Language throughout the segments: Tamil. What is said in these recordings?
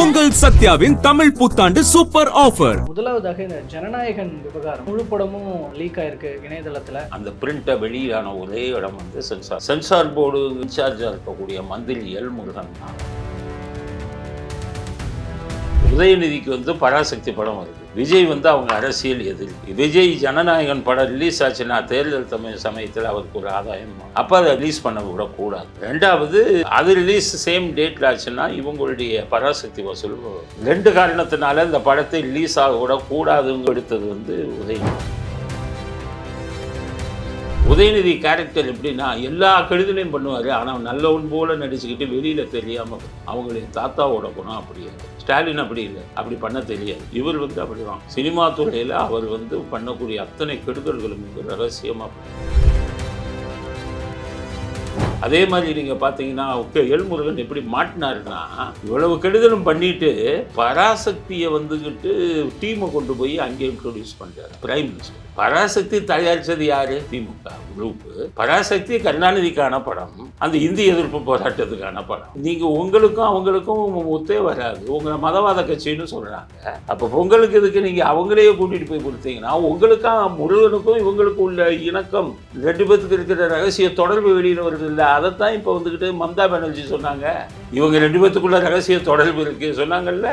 உங்கள் சத்யாவின் தமிழ் புத்தாண்டு சூப்பர் ஆஃபர். முதலாவதாக இந்த ஜனநாயகன் விவகாரம் முழு படமும் லீக் ஆயிருக்கு இணையதளத்துல. அந்த பிரிண்ட்டை வெளியான ஒரே இடம் வந்து சென்சார் போர்டு இன்சார்ஜா இருக்கக்கூடிய மந்திரி எல் முருகன் தான். உதயநிதிக்கு வந்து பராசக்தி படம் வருது. விஜய் வந்து அவங்க அரசியல் எதிரி. விஜய் ஜனநாயகன் படம் ரிலீஸ் ஆச்சுன்னா தேர்தல் சமயத்தில் அவருக்கு ஒரு ஆதாயம். அப்போ அதை ரிலீஸ் பண்ண விடக்கூடாது. ரெண்டாவது, அது ரிலீஸ் சேம் டேட்ல ஆச்சுன்னா இவங்களுடைய பராசக்தி வசூல். ரெண்டு காரணத்தினால இந்த படத்தை ரிலீஸ் ஆக விடக்கூடாதுன்னு எடுத்தது வந்து உதயநிதி கேரக்டர் எப்படின்னா எல்லா கெடுதலையும் பண்ணுவார். ஆனால் நல்லவன் போல நடிச்சுக்கிட்டு வெளியில் தெரியாமல் அவங்களுடைய தாத்தாவோட குணம் அப்படி. ஸ்டாலின் அப்படி இல்லை, அப்படி பண்ண தெரியாது. இவர் வந்து அப்படிதான். சினிமா துறையில் அவர் வந்து பண்ணக்கூடிய அத்தனை கெடுதல்களும் வந்து ரகசியமாக. அதே மாதிரி நீங்கள் பார்த்தீங்கன்னா எல்முருகன் எப்படி மாட்டினாருன்னா, இவ்வளவு கெடுதலும் பண்ணிட்டு பராசக்தியை வந்துக்கிட்டு டீமை கொண்டு போய் அங்கே இன்ட்ரோடியூஸ் பண்ணுறாரு பிரைம் மினிஸ்டர். பராசக்தி தயாரித்தது யாரு? திமுக குரூப்பு. பராசக்தி கருணாநிதிக்கான படம், அந்த இந்தி எதிர்ப்பு போராட்டத்துக்கான படம். நீங்கள் உங்களுக்கும் அவங்களுக்கும் ஒத்தே வராது. உங்களை மதவாத கட்சின்னு சொல்கிறாங்க. அப்போ பொங்கலுக்கு இதுக்கு நீங்கள் அவங்களையே கூட்டிகிட்டு போய் கொடுத்தீங்கன்னா உங்களுக்கும் முருகனுக்கும் இவங்களுக்கும் உள்ள இணக்கம், ரெண்டு பேத்துக்கு இருக்கிற ரகசிய தொடர்பு வெளியில் வருது இல்லை? அதைத்தான் இப்போ வந்துக்கிட்டு மம்தா பானர்ஜி சொன்னாங்க. இவங்க ரெண்டு பேத்துக்குள்ள ரகசிய தொடர்பு இருக்கு சொன்னாங்கல்ல.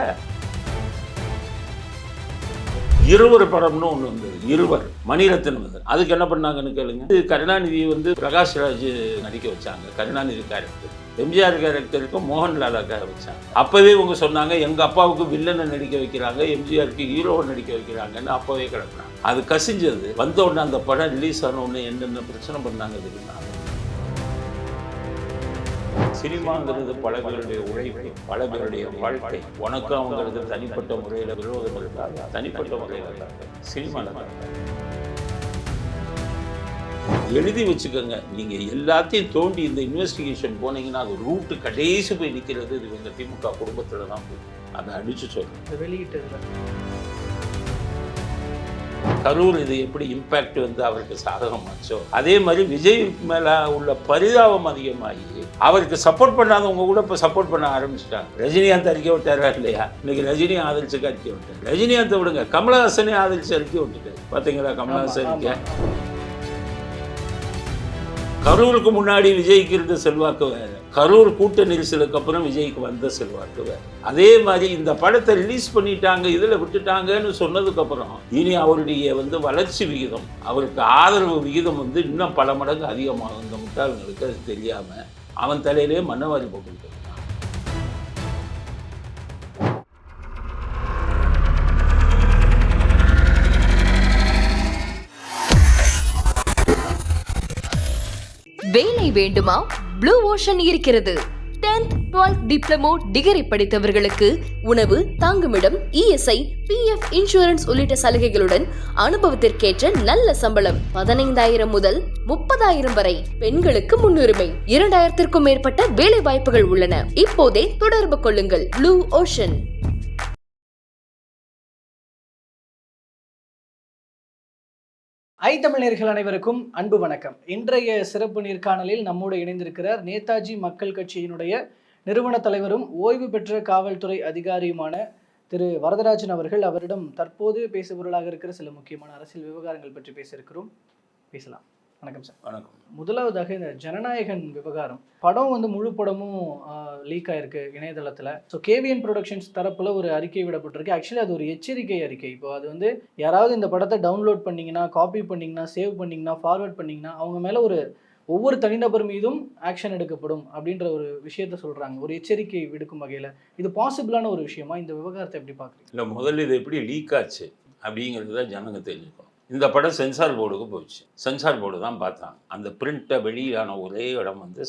இருவர் படம்னு ஒன்று வந்தது, இருவர் மணிரத்னம் வந்து. அதுக்கு என்ன பண்ணாங்கன்னு கேளுங்க. கருணாநிதி வந்து பிரகாஷ்ராஜ் நடிக்க வச்சாங்க கருணாநிதி கேரக்டர். எம்ஜிஆர் கேரக்டருக்கும் மோகன்லாலாக்காக வச்சாங்க. அப்போவே இவங்க சொன்னாங்க எங்கள் அப்பாவுக்கு வில்லனை நடிக்க வைக்கிறாங்க, எம்ஜிஆருக்கு ஹீரோவை நடிக்க வைக்கிறாங்கன்னு அப்போவே கிடக்குறாங்க. அது கசிஞ்சது. வந்த உடனே அந்த படம் ரிலீஸ் ஆன உடனே என்னென்ன பிரச்சனை பண்ணாங்க தெரியுமா? சினிமாங்கிறது பல பேருடைய உழைப்பு, பல பேருடைய வாழ்க்கை. வணக்கம்ங்கிறது தனிப்பட்ட முறையில் விரோதம் இருக்காங்க, தனிப்பட்ட முறையில் சினிமா எழுதி வச்சுக்கோங்க. நீங்கள் எல்லாத்தையும் தோண்டி இந்த இன்வெஸ்டிகேஷன் போனீங்கன்னா அது ரூட்டு கடைசி போய் நிற்கிறது இது இவங்க திமுக குடும்பத்தில் தான் போய் அதை அடிச்சு சொல்லுங்க. வெளியிட்டதில் கரூர் இது எப்படி இம்பேக்ட் வந்து அவருக்கு சாதகமாச்சோ அதே மாதிரி விஜய் மேலே உள்ள பரிதாபம் அதிகமாகி அவருக்கு சப்போர்ட் பண்ணாதவங்க கூட இப்போ சப்போர்ட் பண்ண ஆரம்பிச்சிட்டாங்க. ரஜினிகாந்த் அறிக்கை விட்டாரா இல்லையா? இன்னைக்கு ரஜினி ஆதரிச்சுக்கு அறிக்கை விட்டார். ரஜினிகாந்தை விடுங்க, கமலஹாசனே ஆதரிச்சு அறிக்கை விட்டுட்டார். பார்த்தீங்களா கமலஹாசன் அறிக்கை? கரூருக்கு முன்னாடி விஜய்க்கு இருந்த செல்வாக்கு வேறு, கரூர் கூட்ட நெரிசலுக்கு அப்புறம் விஜய்க்கு வந்த செல்வாக்கு வேறு. அதே மாதிரி இந்த படத்தை ரிலீஸ் பண்ணிட்டாங்க, இதில் விட்டுட்டாங்கன்னு சொன்னதுக்கப்புறம் இனி அவருடைய வந்து வளர்ச்சி விகிதம், அவருக்கு ஆதரவு விகிதம் வந்து இன்னும் பல மடங்கு அதிகமாகும். இந்த முட்டாள்களுக்கு அது தெரியாமல் அவன் தலையிலே மண்ணவாரி போட்டுக்கிட்டு. வேலை வேண்டுமா? ப்ளூ ஓஷன் இருக்கிறது. 10th 12th டிப்ளமோ டிகிரி படித்தவர்களுக்கு உணவு, தங்குமிடம், இஎஸ்ஐ, பிஎஃப், இன்சூரன்ஸ் உள்ளிட்ட சலுகைகளுடன் அனுபவத்திற்கேற்ற நல்ல சம்பளம் 15,000 முதல் 30,000 வரை. பெண்களுக்கு முன்னுரிமை. 2,000க்கும் மேற்பட்ட வேலை வாய்ப்புகள் உள்ளன. இப்போதே தொடர்பு கொள்ளுங்கள். Blue ocean. தமிழர்கள் அனைவருக்கும் அன்பு வணக்கம். இன்றைய சிறப்பு நேர்காணலில் நம்மோடு இணைந்திருக்கிறார் நேதாஜி மக்கள் கட்சியினுடைய நிறுவன தலைவரும் ஓய்வு பெற்ற காவல்துறை அதிகாரியுமான திரு வரதராஜன் அவர்கள். அவரிடம் தற்போது பேசுபொருளாக இருக்கிற சில முக்கியமான அரசியல் விவகாரங்கள் பற்றி பேசலாம். வணக்கம் சார். வணக்கம். முதலாவதாக இந்த ஜனநாயகன் விவகாரம் படம் வந்து முழு படமும் லீக் ஆயிருக்கு இணையதளத்தில். ஸோ கேவிஎன் ப்ரொடக்ஷன்ஸ் தரப்பில் ஒரு அறிக்கை விடப்பட்டிருக்கு. ஆக்சுவலி அது ஒரு எச்சரிக்கை அறிக்கை. இப்போ அது வந்து யாராவது இந்த படத்தை டவுன்லோட் பண்ணிங்கன்னா, காப்பி பண்ணிங்கன்னா, சேவ் பண்ணிங்கன்னா, ஃபார்வர்ட் பண்ணிங்கன்னா அவங்க மேலே ஒவ்வொரு தனிநபர் மீதும் ஆக்ஷன் எடுக்கப்படும் அப்படின்ற ஒரு விஷயத்த சொல்கிறாங்க. ஒரு எச்சரிக்கை விடுக்கும் வகையில் இது பாசிபிளான ஒரு விஷயமா? இந்த விவகாரத்தை எப்படி பார்க்குறீங்க? இல்லை, முதல்ல இது எப்படி லீக் ஆச்சு அப்படிங்கிறது தான் ஜனங்க தெரிஞ்சுக்கணும். இந்த படம் சென்சார் போர்டுக்கு போயிடுச்சு. சென்சார் போர்டு தான் பார்த்தாங்க. அந்த பிரிண்ட்டை வெளியான ஒரே இடம் வந்து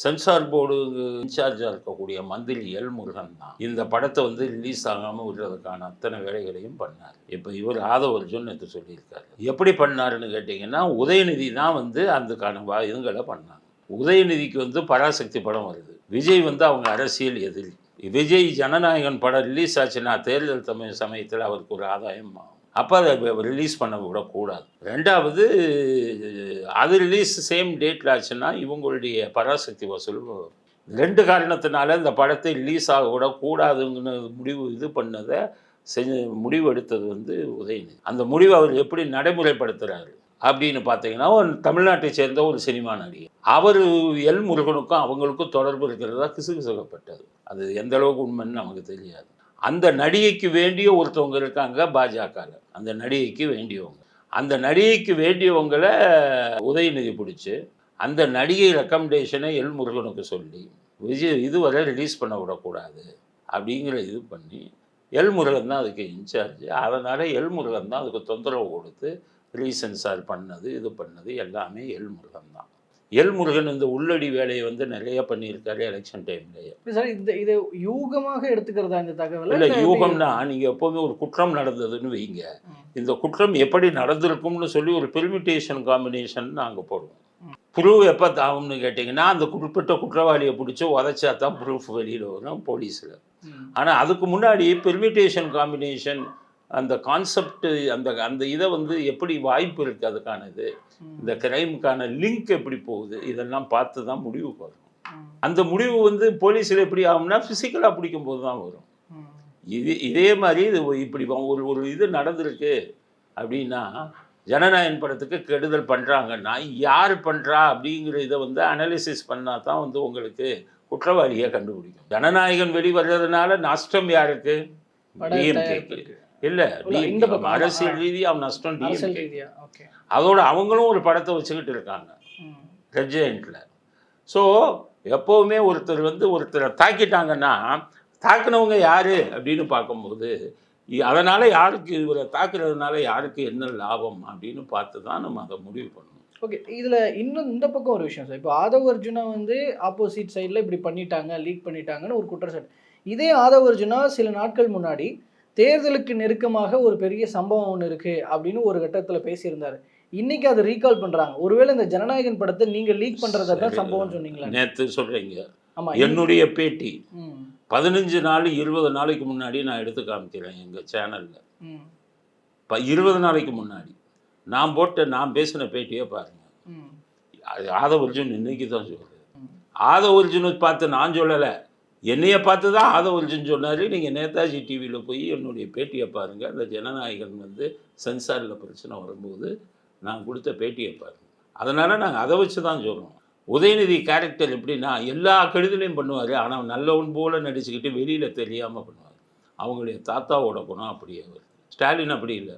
சென்சார் போர்டு இன்சார்ஜாக இருக்கக்கூடிய மந்திரி எல் முருகன் தான் இந்த படத்தை வந்து ரிலீஸ் ஆகாமல் விடுறதுக்கான அத்தனை வேலைகளையும் பண்ணார். இப்போ இவர் ஆதவ அர்ஜுன் நேற்று சொல்லியிருக்காரு. எப்படி பண்ணாருன்னு கேட்டிங்கன்னா, உதயநிதி தான் வந்து அதுக்கான இதுங்களை பண்ணாங்க. உதயநிதிக்கு வந்து பராசக்தி படம் வருது. விஜய் வந்து அவங்க அரசியல் எதிரி. விஜய் ஜனநாயகன் படம் ரிலீஸ் ஆச்சுன்னா தேர்தல் சமயத்தில் அவருக்கு ஒரு ஆதாயம். அப்போ அதை ரிலீஸ் பண்ண விடக்கூடாது. ரெண்டாவது, அது ரிலீஸ் சேம் டேட்டில் ஆச்சுன்னா இவங்களுடைய பராசக்தி வசூல் 2 காரணத்தினால இந்த படத்தை ரிலீஸ் ஆக விடக்கூடாதுன்னு முடிவு எடுத்தது வந்து உதயநிதி. அந்த முடிவை அவர் எப்படி நடைமுறைப்படுத்துகிறாரு அப்படின்னு பார்த்தீங்கன்னா, ஒரு தமிழ்நாட்டை சேர்ந்த ஒரு சினிமா நடிகர். அவர் எல் முருகனுக்கும் அவங்களுக்கும் தொடர்பு இருக்கிறதா கிசுகிசுக்கப்பட்டது. அது எந்த அளவுக்கு உண்மைன்னு நமக்கு தெரியாது. அந்த நடிகைக்கு வேண்டிய ஒருத்தவங்க இருக்காங்க பாஜகவில். அந்த நடிகைக்கு வேண்டியவங்களை உதயநிதி பிடிச்சி அந்த நடிகை ரெக்கமெண்டேஷனை எல் முருகனுக்கு சொல்லி விஜய் இதுவரை ரிலீஸ் பண்ண விடக்கூடாது அப்படிங்கிற இது பண்ணி எல் முருகன் தான் அதுக்கு இன்சார்ஜ். அதனால் எல் முருகன் தான் அதுக்கு தொந்தரவு கொடுத்து ரீசென்சார் பண்ணது எல்லாமே எல் முருகன் தான். எல் முருகன் இந்த உள்ளடி வேலையை வந்து நிறைய பண்ணியிருக்காரு எலெக்ஷன் டைம்லேயே. சார் இது யூகமாக எடுத்துக்கிறதா இந்த தகவல்? இல்லை, யூகம்னா நீங்கள் எப்போவுமே ஒரு குற்றம் நடந்ததுன்னு வைங்க, இந்த குற்றம் எப்படி நடந்திருக்கும்னு சொல்லி ஒரு பெர்மிட்டேஷன் காம்பினேஷன் நாங்கள் போடுவோம். ப்ரூவ் எப்போ தாகும்னு கேட்டிங்கன்னா, அந்த குறிப்பிட்ட குற்றவாளியை பிடிச்சி உதச்சா தான் ப்ரூஃப் வெளியில் வரும் போலீஸில். ஆனால் அதுக்கு முன்னாடி பெர்மிட்டேஷன் காம்பினேஷன் அந்த கான்செப்ட் அந்த இதை வந்து எப்படி வாய்ப்பு இருக்குது, அதுக்கான இது இந்த கிரைமுக்கான லிங்க் எப்படி போகுது, இதெல்லாம் பார்த்து தான் முடிவுக்கு வரும். அந்த முடிவு வந்து போலீஸில் எப்படி ஆகும்னா ஃபிசிக்கலாக பிடிக்கும்போது தான் வரும். இதே மாதிரி இது இப்படி ஒரு இது நடந்திருக்கு அப்படின்னா, ஜனநாயகன் படத்துக்கு கெடுதல் பண்ணுறாங்கன்னா யார் பண்ணுறா அப்படிங்கிற இதை வந்து அனாலிசிஸ் பண்ணால் தான் வந்து உங்களுக்கு குற்றவாளியை கண்டுபிடிக்கும். ஜனநாயகன் வெளிவர்றதுனால நஷ்டம் யாருக்கு? டிஎம்கேக்கு இல்லை, அரசியல் ரீதியாக அவன் நஷ்டம் டிஎம்கே. அதோட அவங்களும் ஒரு படத்தை வச்சுக்கிட்டு இருக்காங்க ரெட் ஜெயண்ட்டில். ஸோ எப்போவுமே ஒருத்தரை தாக்கிட்டாங்கன்னா தாக்குனவங்க யார் அப்படின்னு பார்க்கும்போது அதனால் யாருக்கு இவரை தாக்குறதுனால யாருக்கு என்ன லாபம் அப்படின்னு பார்த்து தான் நம்ம அதை முடிவு பண்ணணும். ஓகே, இதில் இன்னும் இந்த பக்கம் ஒரு விஷயம் சார். இப்போ ஆதவ் அர்ஜுனா வந்து ஆப்போசிட் சைடில் இப்படி பண்ணிட்டாங்க, லீக் பண்ணிட்டாங்கன்னு ஒரு குற்றச்சாட்டு. இதே ஆதவ் அர்ஜுனா சில நாட்கள் முன்னாடி தேர்தலுக்கு நெருக்கமாக ஒரு பெரிய சம்பவம் ஒன்று இருக்குது அப்படின்னு ஒரு கட்டத்தில் பேசியிருந்தார். இன்னைக்கு அதை ரீகால் பண்ணுறாங்க. ஒருவேளை இந்த ஜனநாயகன் படத்தை நீங்கள் லீக் பண்ணுறதா தான் சம்பவம் சொன்னீங்களா? நேற்று சொல்கிறீங்க. ஆமாம், என்னுடைய பேட்டி 15 நாள் 20 நாளைக்கு முன்னாடி நான் எடுத்து காமிக்கிறேன் எங்கள் சேனலில். 20 நாளைக்கு முன்னாடி நான் பேசின பேட்டியை பாருங்கள். ஆதவ் அர்ஜுன் இன்னைக்கு தான் சொல்கிறது. ஆதவ் அர்ஜுனை பார்த்து நான் சொல்லலை, என்னையை பார்த்து தான் ஆதவ் அர்ஜுன் சொன்னார். நீங்கள் நேதாஜி டிவியில் போய் என்னுடைய பேட்டியை பாருங்கள். அந்த ஜனநாயகன் வந்து சென்சாரில் பிரச்சனை வரும்போது நான் கொடுத்த பேட்டியை பாருங்கள். அதனால் நாங்கள் அதை வச்சு தான் சொல்கிறோம். உதயநிதி கேரக்டர் எப்படின்னா எல்லா கெடுதலையும் பண்ணுவார், ஆனால் நல்லவன் போல் நடிச்சுக்கிட்டு வெளியில் தெரியாமல் பண்ணுவார். அவங்களுடைய தாத்தாவோட குணம் அப்படியே. அவர் ஸ்டாலின் அப்படி இல்லை,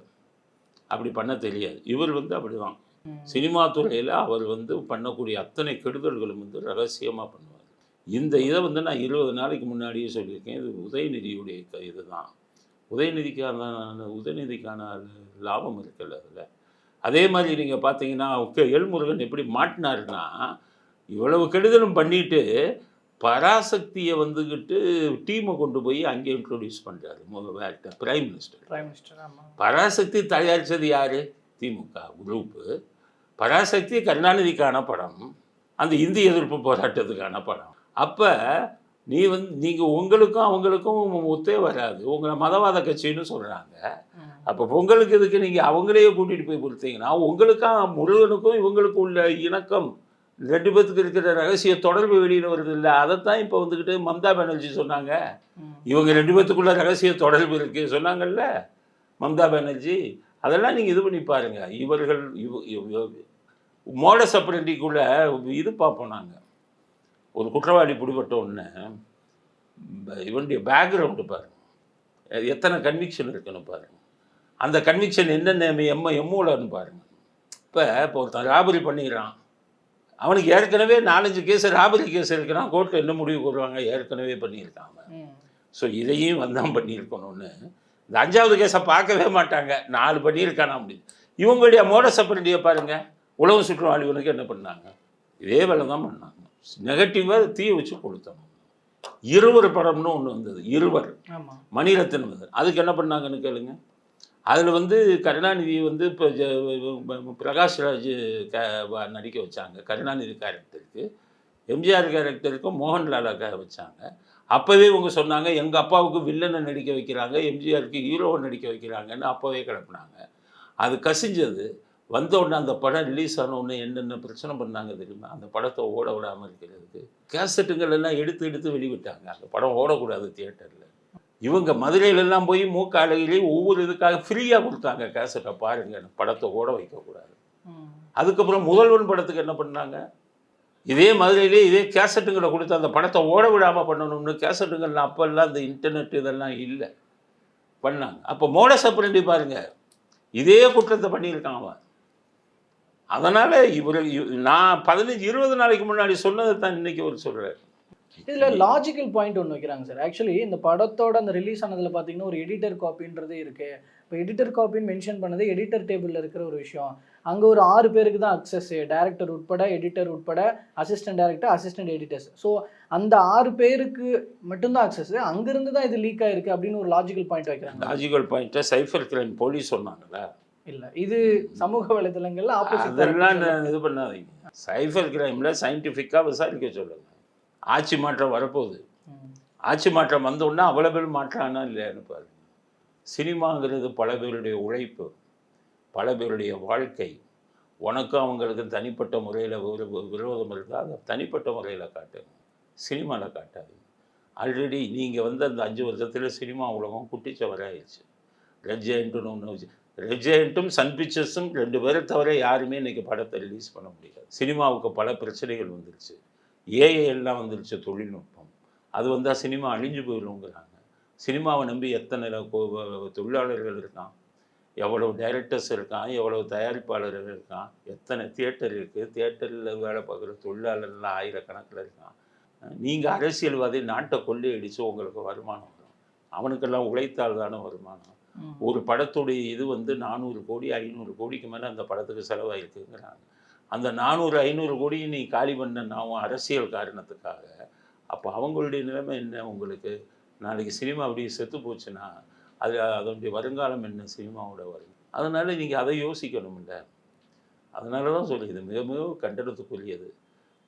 அப்படி பண்ண தெரியாது. இவர் வந்து அப்படி தான். சினிமா துறையில் அவர் வந்து பண்ணக்கூடிய அத்தனை கெடுதல்களும் வந்து ரகசியமாக பண்ணுவார். இந்த இதை வந்து நான் 20 நாளைக்கு முன்னாடியே சொல்லியிருக்கேன். இது உதயநிதியுடைய இது தான். உதயநிதிக்கான லாபம் இருக்குல்ல அதில். அதே மாதிரி நீங்கள் பார்த்தீங்கன்னா எல் முருகன் எப்படி மாட்டினாருன்னா, இவ்வளவு கெடுதலும் பண்ணிட்டு பராசக்தியை வந்துக்கிட்டு டீமை கொண்டு போய் அங்கே இன்ட்ரோடியூஸ் பண்ணுறாரு பிரைம் மினிஸ்டர். பராசக்தி தயாரித்தது யார்? திமுக குரூப்பு. பராசக்தி கருணாநிதிக்கான படம், அந்த இந்தி எதிர்ப்பு போராட்டத்துக்கான படம். அப்போ நீங்கள் உங்களுக்கும் அவங்களுக்கும் ஒத்தே வராது. உங்களை மதவாத கட்சின்னு சொல்கிறாங்க. அப்போ உங்களுக்கு இதுக்கு நீங்கள் அவங்களையே கூட்டிகிட்டு போய் கொடுத்தீங்கன்னா உங்களுக்கும் முருகனுக்கும் இவங்களுக்கும் உள்ள இணக்கம் 2 பேத்துக்கு இருக்கிற ரகசிய தொடர்பு வெளியில் வருது இல்லை. அதைத்தான் இப்போ வந்துக்கிட்டு மம்தா பானர்ஜி சொன்னாங்க. இவங்க 2 பேத்துக்குள்ள ரகசிய தொடர்பு இருக்குது சொன்னாங்கல்ல மம்தா பானர்ஜி. அதெல்லாம் நீங்கள் இது பண்ணி பாருங்கள். இவர்கள் மோடஸ் ஆபரண்டிக்குள்ளே இது பார்ப்போம் நாங்கள். ஒரு குற்றவாளி பிடிபட்ட உடனே இவனுடைய பேக்ரவுண்டு பாருங்கள், எத்தனை கன்விக்ஷன் இருக்குன்னு பாருங்கள். அந்த கன்விக்ஷன் என்னென்ன எம்மூலன்னு பாருங்கள். இப்போ ஒருத்தன் ராபரி பண்ணிடுறான், அவனுக்கு ஏற்கனவே 4-5 கேஸ் ராபரி கேஸ் இருக்கிறான். கோர்ட்டு என்ன முடிவு கூறுவாங்க? ஏற்கனவே பண்ணியிருக்காங்க. ஸோ இதையும் வந்தான் பண்ணியிருக்கணும்னு. இந்த 5வது கேஸை பார்க்கவே மாட்டாங்க, 4 பண்ணியிருக்கானா அப்படின்னு. இவங்களுடைய மோடஸ் ஆபரண்டியை பாருங்கள். உலகம் சுற்றும் ஆய்வுனுக்கு என்ன பண்ணாங்க? இதே வேலை தான் பண்ணாங்க. நெகட்டிவாக தீயை வச்சு கொடுத்தோம். 20 படம்னு ஒன்று வந்தது, 20 மணிரத்னம் வந்தது. அதுக்கு என்ன பண்ணாங்கன்னு கேளுங்க. அதில் வந்து கருணாநிதி வந்து இப்போ பிரகாஷ்ராஜ் நடிக்க வச்சாங்க கருணாநிதி கேரக்டருக்கு. எம்ஜிஆர் கேரக்டருக்கும் மோகன்லாலாக்காக வச்சாங்க. அப்போவே இவங்க சொன்னாங்க எங்கள் அப்பாவுக்கு வில்லனை நடிக்க வைக்கிறாங்க, எம்ஜிஆருக்கு ஹீரோவை நடிக்க வைக்கிறாங்கன்னு அப்போவே கிளப்புனாங்க. அது கசிஞ்சது. வந்த உடனே அந்த படம் ரிலீஸ் ஆன உடனே என்னென்ன பிரச்சனை பண்ணாங்க தெரியுமா? அந்த படத்தை ஓட விடாமல் இருக்கிறதுக்கு கேசட்டுங்கள் எல்லாம் எடுத்து வெளிவிட்டாங்க. அந்த படம் ஓடக்கூடாது தியேட்டரில். இவங்க மதுரையிலெல்லாம் போய் மூக்க அழகிலேயே ஒவ்வொரு இதுக்காக ஃப்ரீயாக கொடுத்தாங்க கேசட்டை பாருங்க, படத்தை ஓட வைக்கக்கூடாது. அதுக்கப்புறம் முதல்வன் படத்துக்கு என்ன பண்ணாங்க? இதே மதுரையிலே இதே கேசட்டுங்களை கொடுத்து அந்த படத்தை ஓட விடாமல் பண்ணணும்னு கேசட்டுங்கள்லாம் அப்போல்லாம் இந்த இன்டர்நெட் இதெல்லாம் இல்லை பண்ணாங்க. அப்போ மோடஸ் ஆப்பரண்டி பாருங்க, இதே குற்றத்தை பண்ணியிருக்கான் அவன். அதனால் நான் 15-20 நாளைக்கு முன்னாடி சொன்னதை தான் இன்றைக்கி அவர் சொல்கிறார். இதில் லாஜிக்கல் பாயிண்ட் ஒன்று வைக்கிறாங்க சார். ஆக்சுவலி இந்த படத்தோட அந்த ரிலீஸ் ஆனதில் பார்த்தீங்கன்னா ஒரு எடிட்டர் காப்பின்றதே இருக்குது. இப்போ எடிட்டர் காப்பின்னு மென்ஷன் பண்ணது எடிட்டர் டேபிளில் இருக்கிற ஒரு விஷயம். அங்கே ஒரு 6 பேருக்கு தான் அக்சஸ், டைரக்டர் உட்பட, எடிட்டர் உட்பட, assistant director, assistant editors. So அந்த 6 பேருக்கு மட்டும்தான் அக்சஸ். அங்கேருந்து தான் இது லீக் ஆகிருக்கு அப்படின்னு ஒரு லாஜிக்கல் பாயிண்ட் வைக்கிறாங்க. லாஜிக்கல் பாயிண்ட்டை சைஃபர் கிரைம் போலீஸ் சொன்னாங்களா? இல்லை, இது சமூக வலைதளங்கள்ல அதெல்லாம் இது பண்ணாதீங்க. சைஃபர் கிரைமில் சயின்டிஃபிக்காக விசாரிக்க சொல்லுங்கள். ஆட்சி மாற்றம் வரப்போகுது. ஆட்சி மாற்றம் வந்தோடனே அவ்வளோ பேர் மாற்றானா இல்லையான்னு பாருங்க. சினிமாங்கிறது பல பேருடைய உழைப்பு, பல பேருடைய வாழ்க்கை. உனக்கும் அவங்களுக்கு தனிப்பட்ட முறையில் விரோதம் இருந்தால் அதை தனிப்பட்ட முறையில் காட்டுங்க, சினிமாவில் காட்டாதீங்க. ஆல்ரெடி நீங்கள் அந்த 5 வருஷத்தில் சினிமா உலகம் குட்டிச்சவராகிடுச்சு. ரெட் ஜெயண்ட்டுன்னு ஒன்று வச்சு, ரெட் ஜெயண்ட்டும் சன் பிக்சர்ஸும் 2 பேரை தவிர யாருமே இன்றைக்கி படத்தை ரிலீஸ் பண்ண முடியாது. சினிமாவுக்கு பல பிரச்சனைகள் வந்துருச்சு. ஏஐ எல்லாம் வந்துருச்சு, தொழில்நுட்பம். அது வந்தால் சினிமா அழிஞ்சு போயிடுங்கிறாங்க. சினிமாவை நம்பி எத்தனை தொழிலாளர்கள் இருக்கான், எவ்வளவு டைரக்டர்ஸ் இருக்கான், எவ்வளவு தயாரிப்பாளர்கள் இருக்கான், எத்தனை தியேட்டர் இருக்குது, தியேட்டரில் வேலை பார்க்குற தொழிலாளர்லாம் ஆயிரக்கணக்கில் இருக்கான். நீங்கள் அரசியல்வாதி நாட்டை கொள்ளையடித்து உங்களுக்கு வருமானம் வரும். அவனுக்கெல்லாம் உழைத்தால் தானே வருமானம். ஒரு படத்துடைய இது 400 கோடி 500 கோடிக்கு மேலே அந்த படத்துக்கு செலவாயிருக்குங்கிறாங்க. அந்த 400-500 கோடியை நீ காலி பண்ண நான் அரசியல் காரணத்துக்காக. அப்போ அவங்களுடைய நிலைமை என்ன? உங்களுக்கு நாளைக்கு சினிமா அப்படி செத்து போச்சுன்னா அதனுடைய வருங்காலம் என்ன சினிமாவோட வரும்? அதனால் நீங்கள் அதை யோசிக்கணும்ல. அதனால தான் சொல்லி இது மிக மிக கண்டனத்துக்குரியது.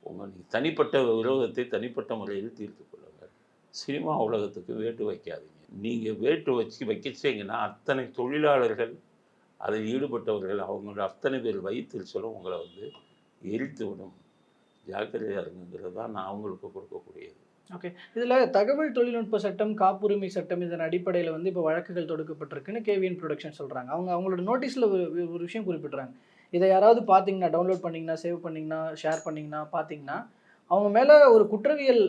நீங்கள் தனிப்பட்ட விரோதத்தை தனிப்பட்ட முறையில் தீர்த்து கொள்ளுங்கள். சினிமா உலகத்துக்கு வேட்டு வைக்காதீங்க. நீங்கள் வேட்டு வைக்கிச்சிங்கன்னா அத்தனை தொழிலாளர்கள், அதில் ஈடுபட்டவர்கள், அவங்களோட அத்தனை பேர் வயிற்றுச்சலும் உங்களை எரித்து விடும். ஜாக்கிரதையாக இருங்கிறது தான் நான் அவங்களுக்கு கொடுக்கக்கூடியது. ஓகே, இதில் தகவல் தொழில்நுட்ப சட்டம், காப்புரிமை சட்டம் இதன் அடிப்படையில் இப்போ வழக்குகள் தொடுக்கப்பட்டிருக்குன்னு கேவிஎன் ப்ரொடக்ஷன் சொல்கிறாங்க. அவங்களோட நோட்டீஸில் ஒரு விஷயம் குறிப்பிட்றாங்க. இதை யாராவது பார்த்தீங்கன்னா, டவுன்லோட் பண்ணிங்கன்னா, சேவ் பண்ணிங்கன்னா, ஷேர் பண்ணிங்கன்னா, பார்த்தீங்கன்னா அவங்க மேலே ஒரு குற்றவியல்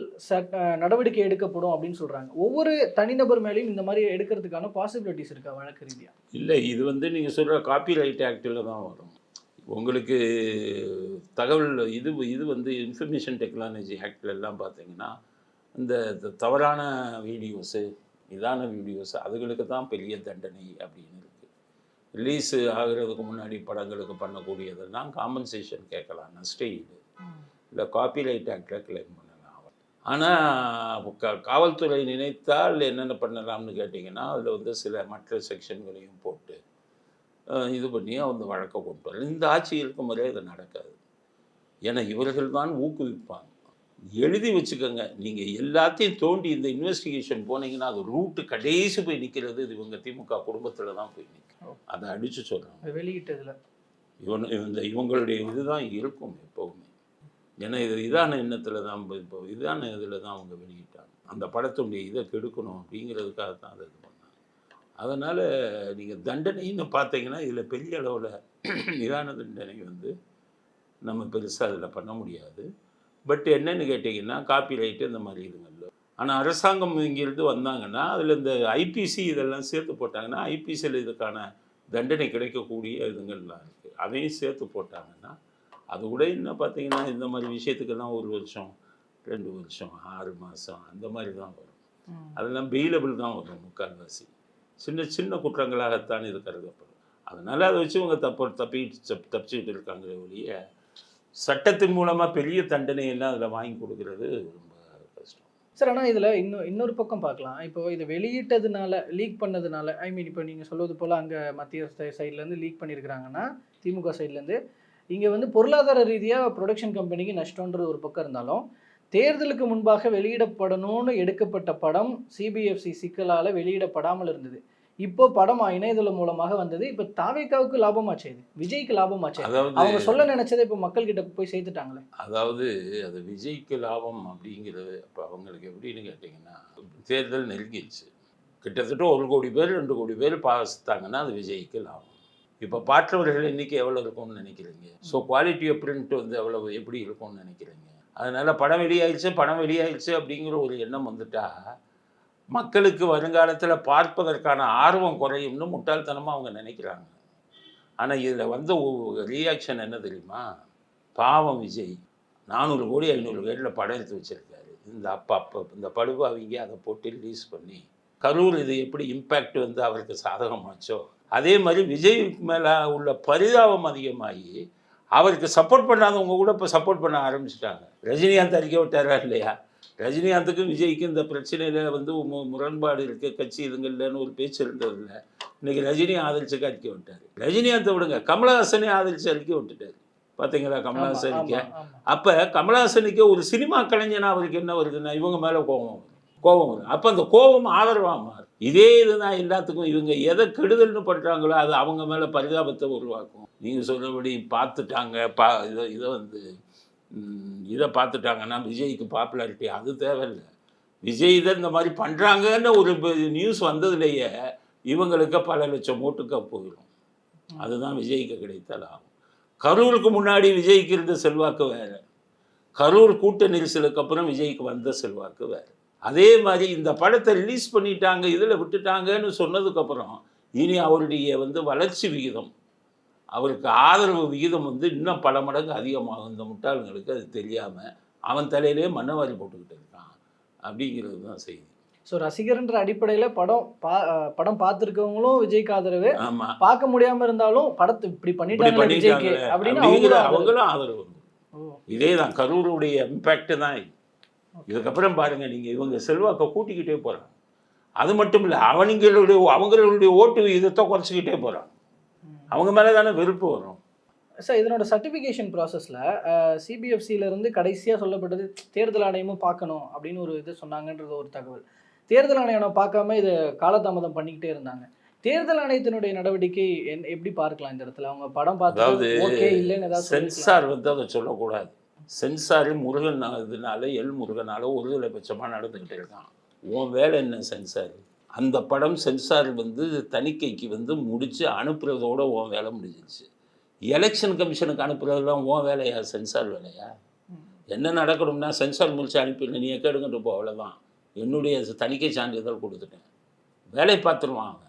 நடவடிக்கை எடுக்கப்படும் அப்படின்னு சொல்கிறாங்க. ஒவ்வொரு தனிநபர் மேலேயும் இந்த மாதிரி எடுக்கிறதுக்கான பாசிபிலிட்டிஸ் இருக்கா வழக்கு ரீதியாக? இல்லை, இது நீங்கள் சொல்கிற காப்பிரைட் ஆக்டில் தான் வரும். உங்களுக்கு தகவல் இது இன்ஃபர்மேஷன் டெக்னாலஜி ஆக்டில் எல்லாம் பார்த்தீங்கன்னா இந்த தவறான வீடியோஸு, இதான வீடியோஸ், அதுகளுக்கு தான் பெரிய தண்டனை அப்படின்னு இருக்குது. ரிலீஸ் ஆகிறதுக்கு முன்னாடி படங்களுக்கு பண்ணக்கூடியதெல்லாம் காம்பன்சேஷன் கேட்கலாம், நஷ்டஈடு, இல்லை காப்பிரைட் ஆக்டில் கிளைம் பண்ணலாம். ஆனால் காவல்துறை நினைத்தால் என்னென்ன பண்ணலாம்னு கேட்டிங்கன்னா அதில் சில மற்ற செக்ஷன்களையும் போட்டு இது பண்ணி வழக்கை கொண்டு வரலாம். இந்த ஆட்சி இருக்கும் முறை அது நடக்காது. ஏன்னா இவர்கள் தான் ஊக்குவிப்பாங்க. எழுதி வச்சுக்கோங்க, நீங்கள் எல்லாத்தையும் தோண்டி இந்த இன்வெஸ்டிகேஷன் போனீங்கன்னா அது ரூட்டு கடைசி போய் நிற்கிறது இது இவங்க திமுக குடும்பத்தில் தான் போய் நிற்கும். அதை அடித்து சொல்கிறாங்க வெளியிட்டதில் இவங்களுடைய இதுதான் இருக்கும் எப்போவுமே. ஏன்னா இதான எண்ணத்தில் தான் இப்போ இதான இதில் தான் அவங்க வெளியிட்டாங்க. அந்த படத்துடைய இதை கெடுக்கணும் அப்படிங்கிறதுக்காக தான் அதை இது பண்ணாங்க. அதனால் நீங்கள் தண்டனைன்னு பார்த்தீங்கன்னா இதில் பெரிய அளவில் இதான தண்டனை நம்ம பெருசாக அதில் பண்ண முடியாது. பட் என்னென்னு கேட்டிங்கன்னா காப்பிரைட்டு இந்த மாதிரி இதுங்களில். ஆனால் அரசாங்கம் இங்கிருந்து வந்தாங்கன்னா அதில் இந்த ஐபிசி இதெல்லாம் சேர்த்து போட்டாங்கன்னா ஐபிசியில் இதுக்கான தண்டனை கிடைக்கக்கூடிய இதுங்கள்லாம் இருக்குது. அதையும் சேர்த்து போட்டாங்கன்னா அது கூட இன்னும் பார்த்தீங்கன்னா இந்த மாதிரி விஷயத்துக்கெல்லாம் 1 வருஷம் 2 வருஷம் 6 மாதம் அந்த மாதிரி தான் வரும். அதெல்லாம் பெயிலபிள் தான் வரும். முக்கால்வாசி சின்ன சின்ன குற்றங்களாகத்தான் இது கருதப்படும். அதனால் அதை வச்சு இவங்க தப்பிச்சுக்கிட்டு இருக்காங்களே ஒழிய சட்டத்தின் மூலமாக பெரிய தண்டனையெல்லாம் அதில் வாங்கி கொடுக்கறது ரொம்ப கஷ்டம் சார். ஆனால் இதில் இன்னொரு பக்கம் பார்க்கலாம். இப்போ இதை வெளியிட்டதுனால, லீக் பண்ணதுனால, இப்போ நீங்கள் சொல்வது போல் அங்கே மத்திய சைட்லேருந்து லீக் பண்ணியிருக்கிறாங்கன்னா திமுக சைட்லேருந்து இங்கே பொருளாதார ரீதியாக ப்ரொடக்ஷன் கம்பெனிக்கு நஷ்டன்றது ஒரு பக்கம் இருந்தாலும், தேர்தலுக்கு முன்பாக வெளியிடப்படணும்னு எடுக்கப்பட்ட படம் சிபிஎஃப்சி சிக்கலால் வெளியிடப்படாமல் இருந்தது. இப்போ படம் இணையதளம் மூலமாக வந்தது. இப்போ தாவேகாவுக்கு லாபமாச்சு, இது விஜய்க்கு லாபமாச்சு. அதாவது அவங்க சொல்ல நினைச்சதை இப்போ மக்கள் கிட்ட போய் சேர்த்துட்டாங்களே. அதாவது அது விஜய்க்கு லாபம் அப்படிங்கிறது இப்போ அவங்களுக்கு எப்படின்னு கேட்டிங்கன்னா, தேர்தல் நெருங்கிடுச்சு. கிட்டத்தட்ட 1 கோடி பேர் 2 கோடி பேர் பார்த்தாங்கன்னா அது விஜய்க்கு லாபம். இப்போ பார்த்தவர்கள் எண்ணிக்கை எவ்வளோ இருக்கும்னு நினைக்கிறீங்க? ஸோ குவாலிட்டி ஆஃப் பிரிண்ட் வந்து எவ்வளவு எப்படி இருக்கும்னு நினைக்கிறீங்க? அதனால் படம் வெளியாயிடுச்சு அப்படிங்கிற ஒரு எண்ணம் வந்துட்டா மக்களுக்கு வருங்காலத்தில் பார்ப்பதற்கான ஆர்வம் குறையும்னு முட்டாள்தனமாக அவங்க நினைக்கிறாங்க. ஆனால் இதில் வந்த ரியாக்ஷன் என்ன தெரியுமா? பாவம் விஜய் 400 கோடி 500 கோடியில் படம் எடுத்து வச்சுருக்காரு. இந்த படுபாவிங்க அதை போட்டு ரிலீஸ் பண்ணி கரூர் இது எப்படி இம்பேக்ட் வந்து அவருக்கு சாதகமாச்சோ அதே மாதிரி விஜய் மேலே உள்ள பரிதாபம் அதிகமாகி அவருக்கு சப்போர்ட் பண்ணாதவங்க கூட இப்போ சப்போர்ட் பண்ண ஆரம்பிச்சிட்டாங்க. ரஜினிகாந்த் அறிக்கை விட்டாரா இல்லையா? ரஜினிகாந்துக்கும் விஜய்க்கும் இந்த பிரச்சனையில் வந்து முரண்பாடு இருக்குது, கட்சி இதுங்கள்லன்னு ஒரு பேச்சு இருந்ததில்ல. இன்றைக்கி ரஜினி ஆதரிச்சு அறிக்கை விட்டார். ரஜினிகாந்தை விடுங்க, கமலஹாசனே ஆதரிச்சு அறிக்கை விட்டுட்டார். பார்த்தீங்களா கமலஹாசன் அறிக்கை? அப்போ கமலஹாசனுக்கு ஒரு சினிமா கலைஞனா அவருக்கு என்ன வருதுன்னா இவங்க மேலே கோபம் வரும். அப்போ அந்த கோபம் ஆதரவாக மாறும். இதே இதுதான் எல்லாத்துக்கும். இவங்க எதை கெடுதல்னு பண்ணுறாங்களோ அது அவங்க மேலே பரிதாபத்தை உருவாக்கும். நீங்கள் சொல்கிறபடி பார்த்துட்டாங்க இதை பார்த்துட்டாங்கன்னா விஜய்க்கு பாப்புலாரிட்டி அது தேவையில்லை. விஜய் இதை இந்த மாதிரி பண்ணுறாங்கன்னு ஒரு நியூஸ் வந்ததுலேயே இவங்களுக்கு பல லட்சம் ஓட்டுக்க போயிடும். அதுதான் விஜய்க்கு கிடைத்த லாபம். கரூருக்கு முன்னாடி விஜய்க்கு இருந்த செல்வாக்கு வேறு, கரூர் கூட்ட நெரிசலுக்கு அப்புறம் விஜய்க்கு வந்த செல்வாக்கு வேறு. அதே மாதிரி இந்த படத்தை ரிலீஸ் பண்ணிட்டாங்க, இதில் விட்டுட்டாங்கன்னு சொன்னதுக்கப்புறம் இனி அவருடைய வந்து வளர்ச்சி விகிதம், அவருக்கு ஆதரவு விகிதம் வந்து இன்னும் பல மடங்கு அதிகமாகும். இந்த முட்டாளுங்களுக்கு அது தெரியாமல் அவன் தலையிலே மண்ணவாரி போட்டுக்கிட்டு இருக்கான் அப்படிங்கிறது தான் செய்தி. ஸோ ரசிகர்ன்ற அடிப்படையில் படம் பார்த்துருக்கவங்களும் விஜய்க்கு ஆதரவு, ஆமாம், பார்க்க முடியாமல் இருந்தாலும் படத்தை இப்படி பண்ணிட்டாங்க விஜய்க்கு அப்படின்னு அவங்களும் ஆதரவு. இதே தான் கரூருடைய இம்பேக்ட் தான். இதுக்கப்புறம் பாருங்கள் நீங்கள் இவங்க செல்வாக்கை கூட்டிக்கிட்டே போகிறாங்க. அது மட்டும் இல்லை, அவங்களுடைய ஓட்டு விகிதத்தை குறைச்சிக்கிட்டே போகிறாங்க. அவங்க மேலே தானே வெறுப்பு வரும். சார் இதனோட சர்டிஃபிகேஷன் ப்ராசஸில் சிபிஎஃப்சியிலேருந்து கடைசியாக சொல்லப்பட்டது தேர்தல் ஆணையமும் பார்க்கணும் அப்படின்னு ஒரு இது சொன்னாங்கன்றது ஒரு தகவல். தேர்தல் ஆணையம் பார்க்காம இதை காலதாமதம் பண்ணிக்கிட்டே இருந்தாங்க. தேர்தல் ஆணையத்தினுடைய நடவடிக்கை எப்படி பார்க்கலாம் இந்த இடத்துல? அவங்க படம் பார்த்து ஓகே இல்லைன்னு ஏதாவது சென்சார் வந்து அதை சொல்லக்கூடாது. சென்சாரு முருகன் இதனால முருகனால ஒருதலை பட்சமாக நடந்துக்கிட்டு இருக்கான். உன் வேலை என்ன சென்சார்? அந்த படம் சென்சார் வந்து தணிக்கைக்கு வந்து முடித்து அனுப்புறதோட உன் வேலை முடிஞ்சிருச்சு. எலெக்ஷன் கமிஷனுக்கு அனுப்புறதுலாம் உன் வேலையா? சென்சார் வேலையா? என்ன நடக்கணும்னா சென்சார் முடிச்சு அனுப்பிடல, நீ எக்கெடுங்கிட்டு போ, அவ்வளோதான். என்னுடைய தணிக்கை சான்றிதழ் கொடுத்துட்டேன், வேலை பார்த்துருவாங்க.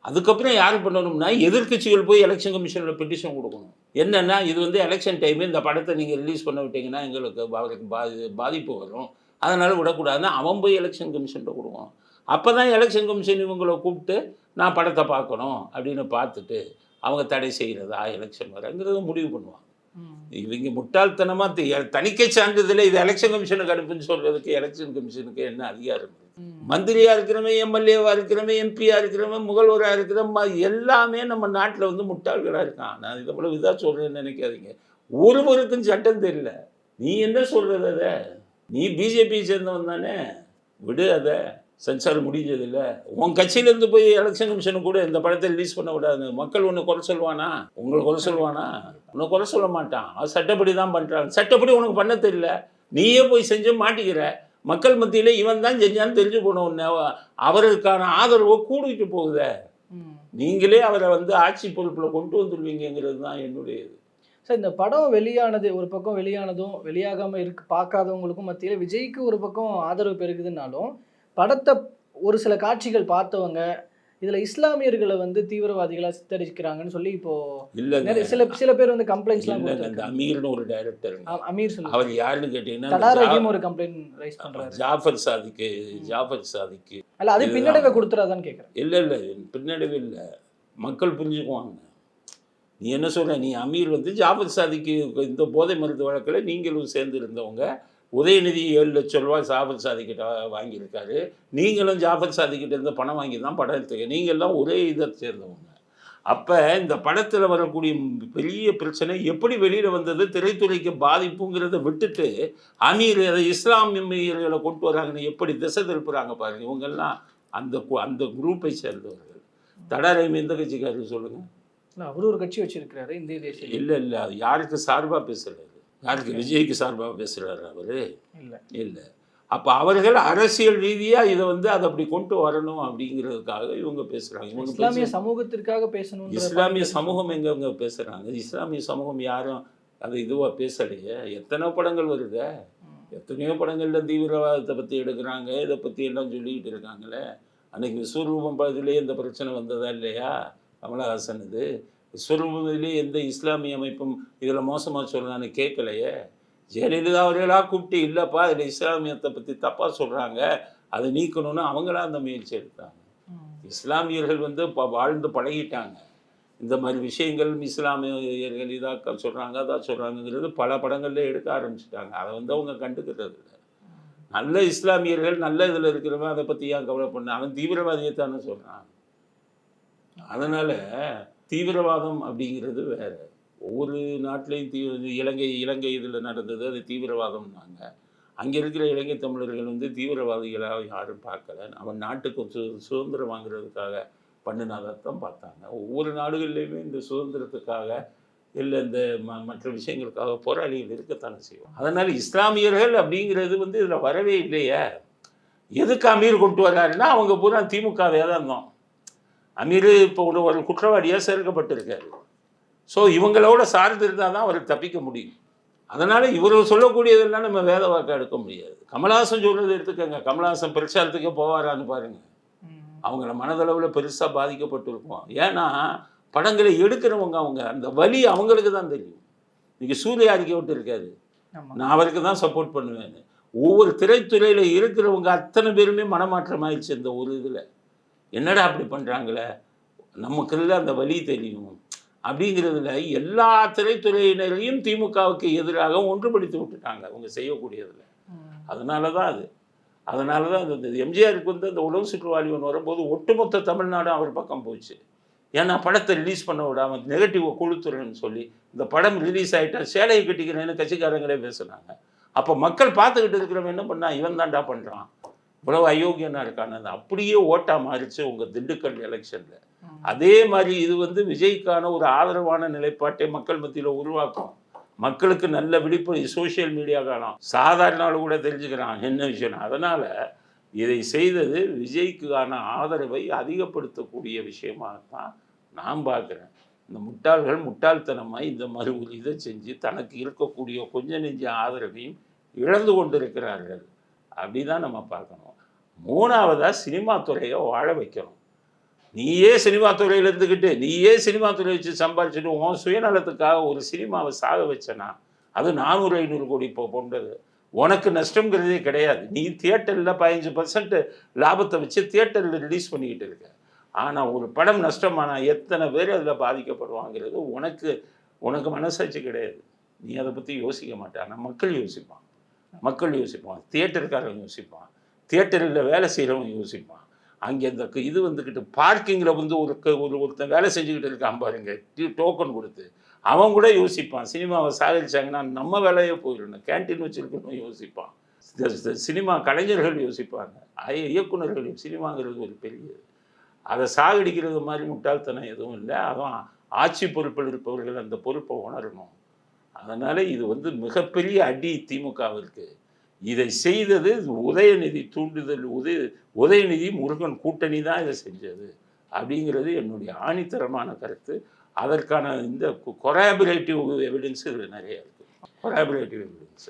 அதுக்கப்புறம் யார் பண்ணணும்னா எதிர்கட்சிகள் போய் எலெக்ஷன் கமிஷனில் பெட்டிஷன் கொடுக்கணும். என்னென்னா இது வந்து எலெக்ஷன் டைமு, இந்த படத்தை நீங்கள் ரிலீஸ் பண்ண விட்டீங்கன்னா எங்களுக்கு அவருக்கு பாதிப்பு வரும், அதனால் விடக்கூடாதுன்னு அவன் போய் எலெக்ஷன் கமிஷன்கிட்ட கொடுக்கணும். அப்போ தான் எலெக்ஷன் கமிஷன் இவங்களை கூப்பிட்டு நான் படத்தை பார்க்கணும் அப்படின்னு பார்த்துட்டு அவங்க தடை செய்கிறதா எலெக்ஷன் வரங்கிறத முடிவு பண்ணுவாங்க. இவங்க முட்டாள்தனமாக தணிக்கை சான்றிதழ் இது எலெக்ஷன் கமிஷனுக்கு அனுப்புன்னு சொல்கிறதுக்கு எலெக்ஷன் கமிஷனுக்கு என்ன அதிகாரம்? மந்திரியாக இருக்கிறவன், எம்எல்ஏவாக இருக்கிறவன், எம்பியாக இருக்கிறவன், முதல்வராக இருக்கிறவன் எல்லாமே நம்ம நாட்டில் வந்து முட்டாள்களாக இருக்கான். நான் இதை போல இதாக சொல்கிறேன்னு நினைக்காதீங்க. ஒருவருக்கும் சட்டம் தெரியல. நீ என்ன சொல்கிறது? அதை நீ பிஜேபியை சேர்ந்தவன் தானே, விடு. அதை சென்சார் முடிஞ்சதில்லை. உன் கட்சியிலேருந்து போய் எலெக்ஷன் கமிஷனுக்கு கூட இந்த படத்தை ரிலீஸ் பண்ண விடாது. மக்கள் ஒன்று குறை சொல்வானா? உங்களை குறை சொல்வானா? உன்னை குறை சொல்ல மாட்டான். அது சட்டப்படி தான் பண்ணுறாங்க. சட்டப்படி உனக்கு பண்ண தெரியல, நீயே போய் செஞ்சு மாட்டிக்கிற. மக்கள் மத்தியில் இவன் தான் செஞ்சான்னு தெரிஞ்சு போனோன்னு அவருக்கான ஆதரவை கூடிட்டு போகுத. நீங்களே அவரை வந்து ஆட்சி பொறுப்பில் கொண்டு வந்துடுவீங்கிறது தான் என்னுடைய இது. சார் இந்த படம் வெளியானது ஒரு பக்கம், வெளியானதும் வெளியாகாமல் பார்க்காதவங்களுக்கும் மத்தியில் விஜய்க்கு ஒரு பக்கம் ஆதரவு பெருகுதுன்னாலும் படத்தை ஒரு சில காட்சிகள் பார்த்தவங்க இதில் இஸ்லாமியர்களை வந்து தீவிரவாதிகளாக சித்தரிக்கிறாங்கன்னு சொல்லி இப்போ சில பேர் வந்து கம்ப்ளைண்ட்ஸ்லாம் கொடுத்தாங்க. அமீர்னு ஒரு டைரக்டர், அமீர் சொல்லி அவர் யாருன்னு கேட்டீங்கன்னா ஒரு கம்ப்ளைண்ட் ரைஸ் பண்றாரு. ஜாஃபர் சாதிக்கு அல்ல அது பின்னடைவை கொடுத்துறாதான்னு கேட்குறேன். இல்லை பின்னடைவு இல்லை, மக்கள் புரிஞ்சுக்குவாங்க. நீ என்ன சொல்ற? நீ அமீர் வந்து ஜாஃபர் சாதிக்கு இந்த போதை மருந்து வழக்கில் நீங்களும் சேர்ந்து இருந்தவங்க. உதயநிதி 7 லட்சம் ரூபா ஜாஃபர் சாதிக்கிட்ட வாங்கியிருக்காரு. நீங்களும் ஜாஃபர் சாதிக்கிட்ட இருந்து பணம் வாங்கி தான் படம் எடுத்துக்க. நீங்கள்லாம் ஒரே இதை சேர்ந்தவங்க. அப்போ இந்த படத்தில் வரக்கூடிய பெரிய பிரச்சனை எப்படி வெளியில் வந்தது, திரைத்துறைக்கு பாதிப்புங்கிறத விட்டுட்டு அமீர் அதை இஸ்லாமியர்களை கொண்டு வராங்கன்னு எப்படி திசை திருப்புறாங்க பாருங்க. இவங்கெல்லாம் அந்த குரூப்பை சேர்ந்தவர்கள். தடாரையும் எந்த கட்சிக்காரர் சொல்லுங்க? இல்லை, அவர் ஒரு கட்சி வச்சிருக்கிறாரு இந்திய தேசிய. இல்லை இல்லை, அது யாருக்கு சார்பாக பேசுகிறாரு? யாருக்கு? விஜய்க்கு சார்பாக பேசுகிறாரு அவர்? இல்லை இல்லை. அப்போ அவர்கள் அரசியல் ரீதியாக இதை வந்து அதை அப்படி கொண்டு வரணும் அப்படிங்கிறதுக்காக இவங்க பேசுகிறாங்க. இவங்க இஸ்லாமிய சமூகத்திற்காக பேசணும். இஸ்லாமிய சமூகம் எங்கெங்க பேசுகிறாங்க? இஸ்லாமிய சமூகம் யாரும் அது இதுவாக பேசலையே. எத்தனை படங்கள் வருது, எத்தனையோ படங்களில் தீவிரவாதத்தை பற்றி எடுக்கிறாங்க, இதை பற்றி எல்லாம் சொல்லிக்கிட்டு இருக்காங்களே. அன்றைக்கி விஸ்வரூபம் படத்துலேயே இந்த பிரச்சனை வந்ததா இல்லையா? கமலஹாசன் இது விஸ்வரூபத்திலேயே எந்த இஸ்லாமிய அமைப்பும் இதில் மோசமாக சொல்லலான்னு கேட்கலையே. ஜெயலலிதா அவர்களாக கூப்பிட்டு இல்லைப்பா இதில் இஸ்லாமியத்தை பற்றி தப்பாக சொல்கிறாங்க, அதை நீக்கணும்னு அவங்களா அந்த முயற்சி எடுத்தாங்க. இஸ்லாமியர்கள் வந்து வாழ்ந்து பழகிட்டாங்க. இந்த மாதிரி விஷயங்கள் இஸ்லாமியர்கள் இதாக சொல்கிறாங்க அதான் சொல்கிறாங்கிறது பல படங்கள்ல எடுக்க ஆரம்பிச்சிட்டாங்க. அதை வந்து அவங்க கண்டுக்கிறது இல்லை. நல்ல இஸ்லாமியர்கள் நல்ல இதில் இருக்கிறவன் அதை பற்றி ஏன் கவலை பண்ண? அவன் தீவிரவாதியைத்தானே சொல்கிறான். அதனால் தீவிரவாதம் அப்படிங்கிறது வேறு. ஒவ்வொரு நாட்டிலையும் இலங்கை இதில் நடந்தது, அது தீவிரவாதம்னாங்க. அங்கே இருக்கிற இலங்கை தமிழர்கள் வந்து தீவிரவாதிகளாக யாரும் பார்க்கல. அவன் நாட்டுக்கு சுதந்திரம் வாங்குறதுக்காக பண்ணினாதான் பார்த்தாங்க. ஒவ்வொரு நாடுகள்லையுமே இந்த சுதந்திரத்துக்காக இல்லை இந்த மற்ற விஷயங்களுக்காக போராளிகள் இருக்கத்தானே செய்வோம். அதனால் இஸ்லாமியர்கள் அப்படிங்கிறது வந்து இதில் வரவே இல்லையே. எதுக்கு அமீர் கொண்டு வர்றாருன்னா அவங்க பூரா திமுகவே தான் இருந்தோம். அமீர் இப்போ ஒரு குற்றவாளியாக சேர்க்கப்பட்டிருக்காரு. ஸோ இவங்களோட சார்ந்து இருந்தால் தான் அவர் தப்பிக்க முடியும். அதனால் இவர்கள் சொல்லக்கூடியதெல்லாம் நம்ம வேத வாக்க எடுக்க முடியாது. கமலஹாசன் சொல்கிறது எடுத்துக்கோங்க. கமலஹாசன் பிரச்சாரத்துக்கே போவாரான்னு பாருங்கள். அவங்கள மனதளவில் பெருசாக பாதிக்கப்பட்டிருக்கும். ஏன்னா படங்களை எடுக்கிறவங்க அவங்க அந்த வலி அவங்களுக்கு தான் தெரியும். இன்றைக்கி சூரிய அறிக்கை விட்டு இருக்காரு, நான் அவருக்கு தான் சப்போர்ட் பண்ணுவேன். ஒவ்வொரு திரைத்துறையில் இருக்கிறவங்க அத்தனை பேருமே மனமாற்றம் ஆயிடுச்சு. இந்த ஒரு இதில் என்னடா அப்படி பண்ணுறாங்களே, நமக்குள்ள அந்த வலி தெரியும் அப்படிங்கிறதுல எல்லா திரைத்துறையினரையும் திமுகவுக்கு எதிராக ஒன்றுபடுத்தி விட்டுட்டாங்க அவங்க செய்யக்கூடியதில். அதனால தான் அந்த எம்ஜிஆருக்கு வந்து அந்த உலக சுற்றுவாளி ஒன்று வரும்போது ஒட்டுமொத்த தமிழ்நாடும் அவர் பக்கம் போச்சு. ஏன்னா படத்தை ரிலீஸ் பண்ண விடாமல் நெகட்டிவை கொளுத்துறேன்னு சொல்லி இந்த படம் ரிலீஸ் ஆகிட்டா சேலையை கட்டிக்கிறேன்னு கட்சிக்காரங்களே பேசுனாங்க. அப்போ மக்கள் பார்த்துக்கிட்டு இருக்கிறவங்க என்ன பண்ணா, இவன் தாண்டா பண்ணுறான், இவ்வளவு அயோக்கியனா இருக்கான்னு அப்படியே ஓட்டா மாறிச்சு உங்கள் திண்டுக்கல் எலெக்ஷனில். அதே மாதிரி இது வந்து விஜய்க்கான ஒரு ஆதரவான நிலைப்பாட்டை மக்கள் மத்தியில் உருவாக்கும். மக்களுக்கு நல்ல விழிப்புணர்வு சோசியல் மீடியா காணும், சாதாரண ஆள் கூட தெரிஞ்சுக்கிறான் என்ன விஷயம். அதனால் இதை செய்தது விஜய்க்கான ஆதரவை அதிகப்படுத்தக்கூடிய விஷயமாகத்தான் நான் பார்க்குறேன். இந்த முட்டாள்கள் முட்டாள்தனமாக இந்த மாதிரி ஒரு இதை செஞ்சு தனக்கு இருக்கக்கூடிய கொஞ்ச நெஞ்ச ஆதரவையும் இழந்து கொண்டிருக்கிறார்கள். அப்படி தான் நம்ம பார்க்கணும். மூணாவதாக சினிமா துறையை வாழ வைக்கணும். நீயே சினிமா துறையில் இருந்துக்கிட்டு நீயே சினிமா துறை வச்சு சம்பாதிச்சுட்டு உன் சுயநலத்துக்காக ஒரு சினிமாவை சாக வச்சனா அது 400-500 கோடி இப்போ கொண்டது. உனக்கு நஷ்டங்கிறதே கிடையாது. நீ தியேட்டரில் 15% லாபத்தை வச்சு தியேட்டரில் ரிலீஸ் பண்ணிக்கிட்டு இருக்க. ஆனால் ஒரு படம் நஷ்டமானால் எத்தனை பேர் அதில் பாதிக்கப்படுவாங்கிறது உனக்கு மனசாட்சி கிடையாது. நீ அதை பற்றி யோசிக்க மாட்டே. ஆனால் மக்கள் யோசிப்பான், தியேட்டருக்காரன் யோசிப்பான், தியேட்டரில் வேலை செய்கிறவன் யோசிப்பான். அங்கே இந்த இது வந்துக்கிட்டு பார்க்கிங்கில் வந்து ஒருத்தன் வேலை செஞ்சுக்கிட்டு இருக்கான் பாருங்க, டோக்கன் கொடுத்து அவன் கூட யோசிப்பான். சினிமாவை சாகரிச்சாங்கன்னா நம்ம வேலையே போயிடணும், கேன்டீன் வச்சுருக்கணும் யோசிப்பான். சினிமா கலைஞர்கள் யோசிப்பாங்க, இயக்குநர்கள். சினிமாங்கிறது ஒரு பெரிய அதை சாகடிக்கிறது மாதிரி முட்டாள்தனம் எதுவும் இல்லை. அதான் ஆட்சி பொறுப்பில் இருப்பவர்கள் அந்த பொறுப்பை உணரணும். அதனால் இது வந்து மிகப்பெரிய அடி திமுகவிற்கு. இதை செய்தது உதயநிதி தூண்டுதல். உதயநிதி முருகன் கூட்டணி தான் இதை செஞ்சது அப்படிங்கிறது என்னுடைய ஆணித்தரமான கருத்து. அதற்கான இந்த கொராபரேட்டிவ் எவிடன்ஸ் இதில் நிறைய இருக்குது. Corroborative evidence